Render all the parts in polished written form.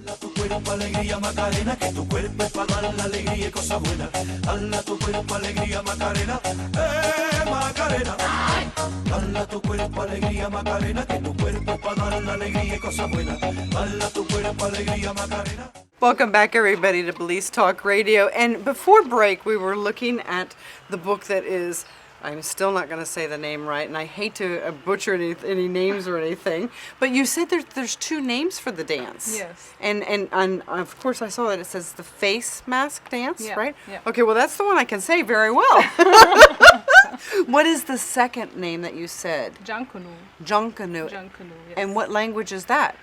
Tu cuerpo alegría Macarena, que tu cuerpo es para dar la alegría y cosas buenas. Dala tu cuerpo alegría Macarena, Macarena. Dala tu cuerpo alegría Macarena, que tu cuerpo es para dar la alegría y cosas buenas. Dala tu cuerpo alegría Macarena. Welcome back, everybody, to Belize Talk Radio. And before break, we were looking at the book that is, I'm still not going to say the name right, and I hate to butcher any names or anything, but you said there's two names for the dance. Yes. And of course, I saw that it says the face mask dance, Yeah, right? yeah. Okay, well, that's the one I can say very well. What is the second name that you said? Jankanu. Jankanu. Jankanu, yes. And what language is that?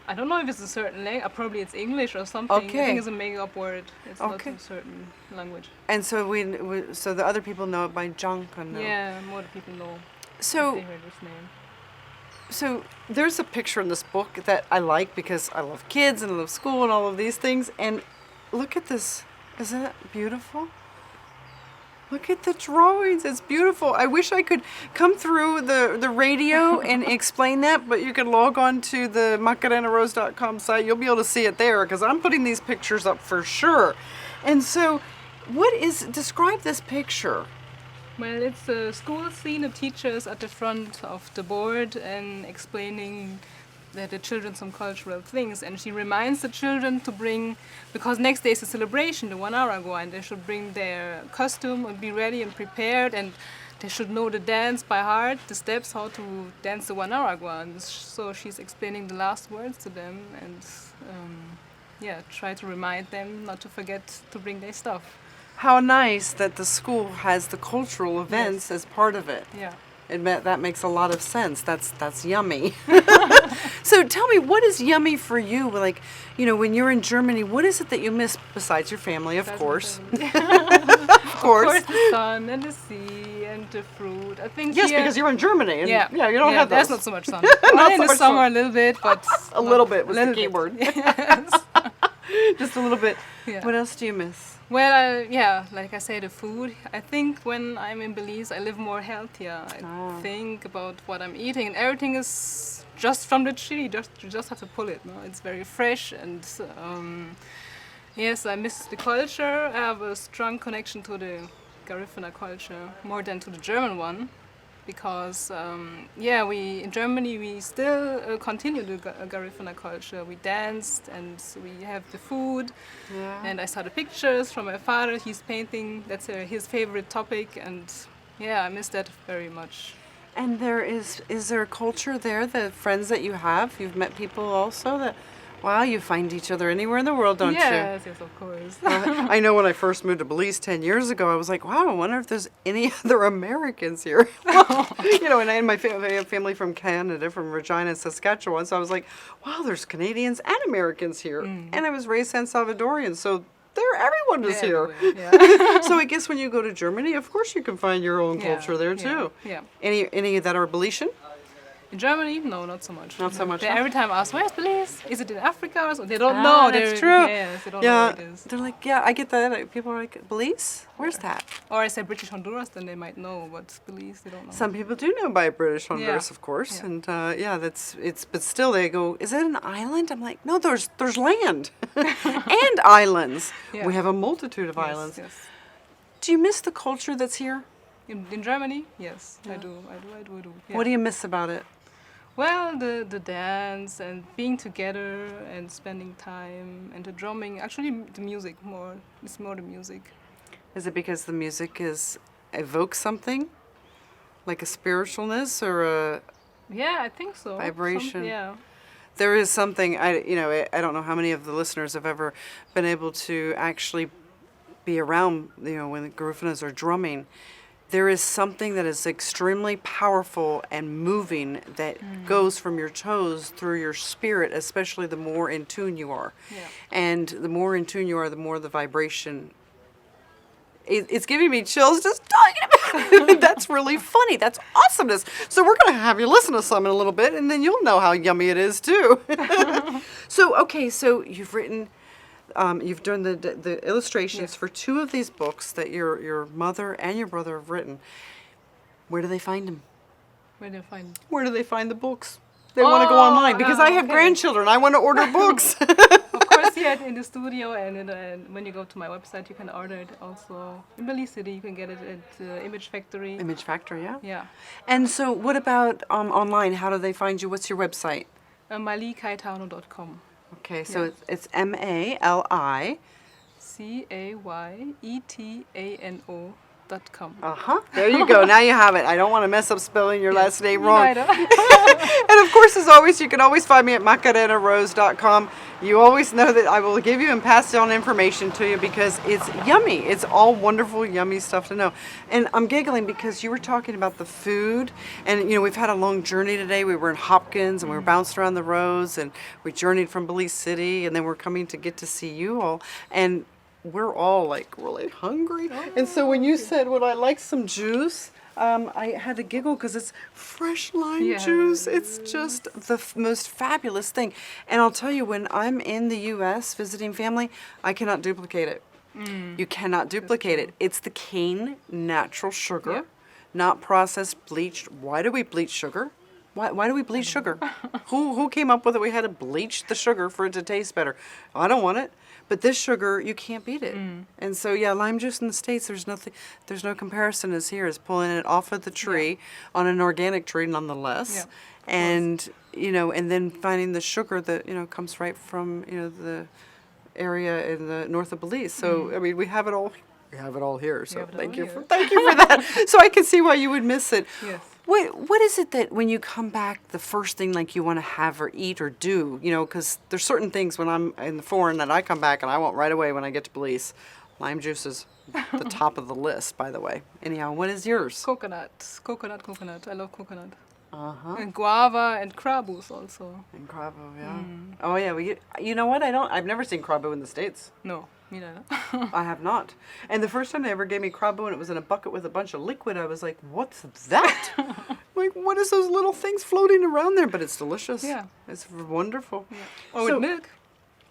I don't know if it's a certain language. Probably it's English or something. Okay. I think it's a make-up word. It's Okay. not a certain language. And so so the other people know it by Jankanu. Yeah, more people know So if they heard this name. So there's a picture in this book that I like because I love kids and I love school and all of these things. And look at this. Isn't it beautiful? Look at the drawings. It's beautiful. I wish I could come through the radio and explain that, but you can log on to the MacarenaRose.com site. You'll be able to see it there because I'm putting these pictures up for sure. And so describe this picture. Well, it's a school scene of teachers at the front of the board and explaining the children some cultural things. And she reminds the children to bring, because next day is a celebration, the 1 hour ago, and they should bring their costume and be ready and prepared, and they should know the dance by heart, the steps, how to dance the 1 hour ago. And so she's explaining the last words to them and try to remind them not to forget to bring their stuff. How nice that the school has the cultural events as part of it. Yeah. That makes a lot of sense. That's yummy. So tell me, what is yummy for you? Like, when you're in Germany, what is it that you miss besides your family, of course? Of course. The sun and the sea and the fruit. I think Yes, here, because you're in Germany. And yeah, you don't have those. There's not so much sun. Well, in so the much summer sun. a little bit, but A little bit was the little key bit. word. Yes. Just a little bit. Yeah. What else do you miss? Well, like I say, the food. I think when I'm in Belize, I live more healthier. I think about what I'm eating, and everything is just from the tree. You just have to pull it. No? It's very fresh, and yes, I miss the culture. I have a strong connection to the Garifuna culture more than to the German one, because we in Germany we still continue the Garifuna culture. We danced and we have the food. Yeah. And I saw the pictures from my father. He's painting. That's his favorite topic, and I miss that very much. And is there a culture there, the friends that you have? You've met people also that, wow, you find each other anywhere in the world, don't you? Yes, of course. I know when I first moved to Belize 10 years ago, I was like, wow, I wonder if there's any other Americans here. And I had my family from Canada, from Regina and Saskatchewan, so I was like, wow, there's Canadians and Americans here. And I was raised San Salvadorian, so everyone is here. Yeah. So I guess when you go to Germany, of course you can find your own culture there too. Yeah. Any that are Belizean? In Germany, no, not so much. Not so much, They huh? every time ask, where's Belize? Is it in Africa or something? They don't know. That's true. Yes, they don't know where it is. They're like, yeah, I get that. Like, people are like, Belize? Where's that? Or I say British Honduras, then they might know what's Belize. They don't know. Some people do know by British Honduras, Yeah. of course, Yeah. and but still they go, is that an island? I'm like, no, there's land and islands. Yeah. We have a multitude of islands. Yes. Do you miss the culture that's here? In Germany, yes, I do. Yeah. What do you miss about it? Well, the dance and being together and spending time and the drumming. Actually, the music more. It's more the music. Is it because the music evokes something, like a spiritualness or a Yeah, I think so. vibration? Yeah. There is something, I don't know how many of the listeners have ever been able to actually be around, when the Garufinas are drumming. There is something that is extremely powerful and moving that goes from your toes through your spirit, especially the more in tune you are. Yeah. And the more in tune you are, the more the vibration. It's giving me chills just talking about it. That's really funny. That's awesomeness. So we're going to have you listen to some in a little bit, and then you'll know how yummy it is, too. So you've written... you've done the illustrations for two of these books that your mother and your brother have written. Where do they find them? Where do you find? Where do they find the books? They want to go online because I have okay. grandchildren. I want to order books. Of course, here in the studio, and when you go to my website, you can order it also. In Belize City, you can get it at Image Factory. Image Factory, yeah. Yeah. And so, what about online? How do they find you? What's your website? Mali Cayetano.com. Okay, so Yeah. it's MALI. Cayetano.com. There you go. Now you have it. I don't want to mess up spelling your last name Me wrong. neither. And of course, as always, you can always find me at macarenarose.com. You always know that I will give you and pass on information to you because it's yummy. It's all wonderful, yummy stuff to know. And I'm giggling because you were talking about the food. And, you know, we've had a long journey today. We were in Hopkins and we were bounced around the roads and we journeyed from Belize City and then we're coming to get to see you all. And we're all like really hungry. And so when you said, would I like some juice? I had to giggle because it's fresh lime juice. It's just the most fabulous thing. And I'll tell you, when I'm in the U.S. visiting family, I cannot duplicate it. You cannot duplicate it. It's the cane natural sugar, not processed, bleached. Why do we bleach sugar? Why do we bleach sugar? Who came up with it? We had to bleach the sugar for it to taste better. I don't want it. But this sugar, you can't beat it. And so, yeah, lime juice in the States, there's no comparison as here as pulling it off of the tree on an organic tree nonetheless. Yeah, and, you know, and then finding the sugar that, you know, comes right from, you know, the area in the north of Belize. So, I mean, we have it all. We have it all here. So thank you for that. So I can see why you would miss it. Yes. What is it that when you come back, the first thing like you want to have or eat or do, you know, because there's certain things when I'm in the foreign that I come back and I want right away when I get to Belize. Lime juice is the top of the list, by the way. Anyhow, what is yours? Coconut. I love coconut. And guava and crabus also. And crabo, yeah. Oh yeah, well, you know what? I've never seen crabo in the States. No, me neither. I have not. And the first time they ever gave me crabo and it was in a bucket with a bunch of liquid, I was like, what's that? Like, what is those little things floating around there? But it's delicious. Yeah. It's wonderful. Yeah. Or So- with milk.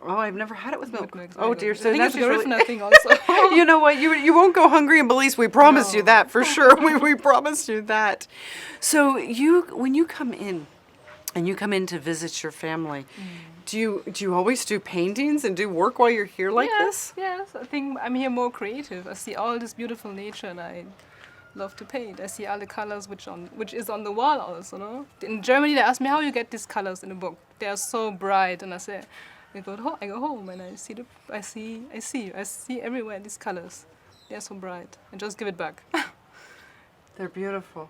Oh, I've never had it with milk. Milk's Oh very dear, good. so I think that's it's a really... Garifuna thing also. You know what? You won't go hungry in Belize. We promise you No. that for sure. We promise you that. So when you come in, and you come in to visit your family, do you always do paintings and do work while you're here like this? Yes, I think I'm here more creative. I see all this beautiful nature and I love to paint. I see all the colors which is on the wall also, no? In Germany they ask me how you get these colors in the book. They are so bright and I say I go home and I see everywhere these colors. They are so bright. And just give it back. They're beautiful.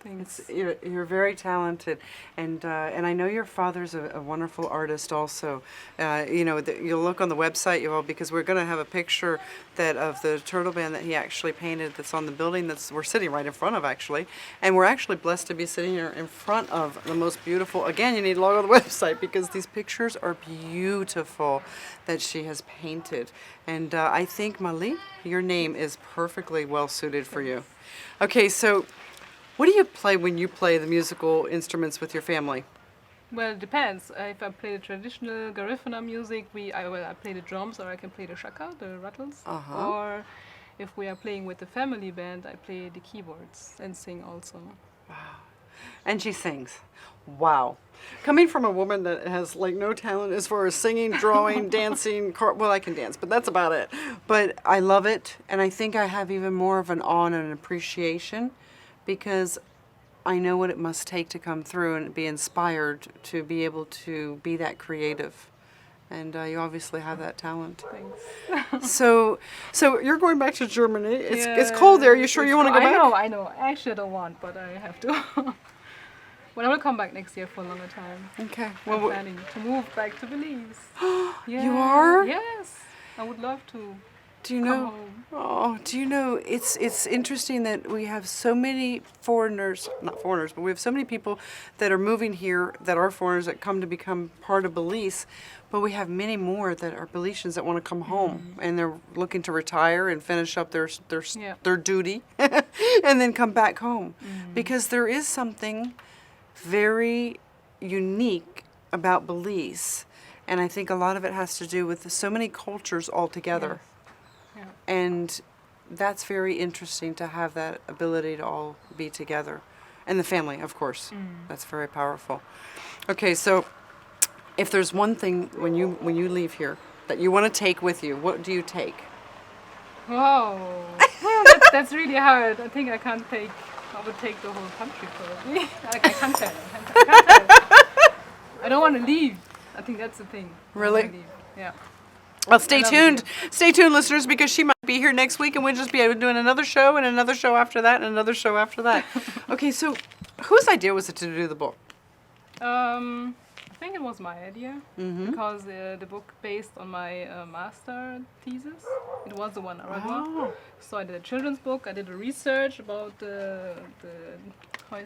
Thanks. You're very talented, and I know your father's a wonderful artist also. You know, you'll look on the website, because we're going to have a picture of the turtle band that he actually painted that's on the building we're sitting right in front of actually, and we're actually blessed to be sitting here in front of the most beautiful. Again, you need to log on the website because these pictures are beautiful that she has painted, and I think Mali, your name is perfectly well suited for you. Okay, so. What do you play when you play the musical instruments with your family? Well, it depends. If I play the traditional Garifuna music, I play the drums or I can play the shaka, the rattles. Or if we are playing with the family band, I play the keyboards and sing also. Wow. And she sings. Wow. Coming from a woman that has like no talent as far as singing, drawing, dancing, well, I can dance, but that's about it. But I love it, and I think I have even more of an awe and an appreciation because I know what it must take to come through and be inspired to be able to be that creative. And you obviously have that talent. Thanks. So you're going back to Germany. It's cold there. You sure you want to go back? I know. Actually, I don't want, but I have to. Well, I will come back next year for a longer time. Okay. I'm planning to move back to Belize. You are? Yes. I would love to. Do you know? Oh, do you know? It's interesting that we have so many not foreigners, but we have so many people that are moving here that are foreigners that come to become part of Belize. But we have many more that are Belizeans that want to come home and they're looking to retire and finish up their duty and then come back home because there is something very unique about Belize, and I think a lot of it has to do with so many cultures all together. Yeah. And that's very interesting to have that ability to all be together. And the family, of course. That's very powerful. Okay, so if there's one thing when you leave here that you want to take with you, what do you take? Whoa, that's really hard. I think I would take the whole country probably. I can't tell. I can't tell. I don't want to leave. I think that's the thing. I don't Really? wanna leave. Yeah. Well, stay I love it tuned. here. Stay tuned, listeners, because she might be here next week and we'll just be doing another show and another show after that and another show after that. Okay, so whose idea was it to do the book? I think it was my idea because the book based on my master thesis. It was the one I read. Oh. So I did a children's book. I did a research about the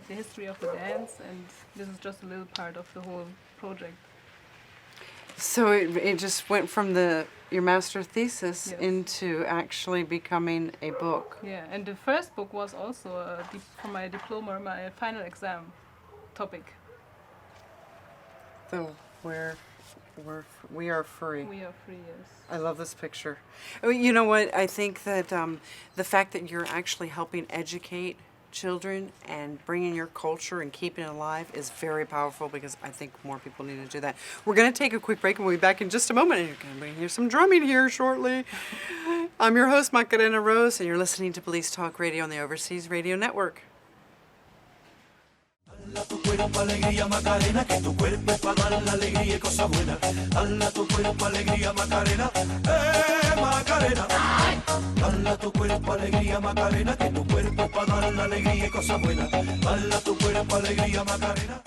history of the dance, and this is just a little part of the whole project. So it just went from your master thesis Yes. into actually becoming a book. Yeah, and the first book was also for my diploma, my final exam topic. So we are free. We are free, yes. I love this picture. Oh, you know what? I think that the fact that you're actually helping educate children and bringing your culture and keeping it alive is very powerful because I think more people need to do that. We're going to take a quick break and we'll be back in just a moment. And you're going to hear some drumming here shortly. I'm your host, Macarena Rose, and you're listening to Belize Talk Radio on the Overseas Radio Network. Dala tu cuerpo alegría Macarena, que tu cuerpo es para dar la alegría y cosas buenas. Dala tu cuerpo alegría Macarena, Macarena. Dala tu cuerpo alegría Macarena, que tu cuerpo es para dar la alegría y cosas buenas. Dala tu cuerpo alegría Macarena.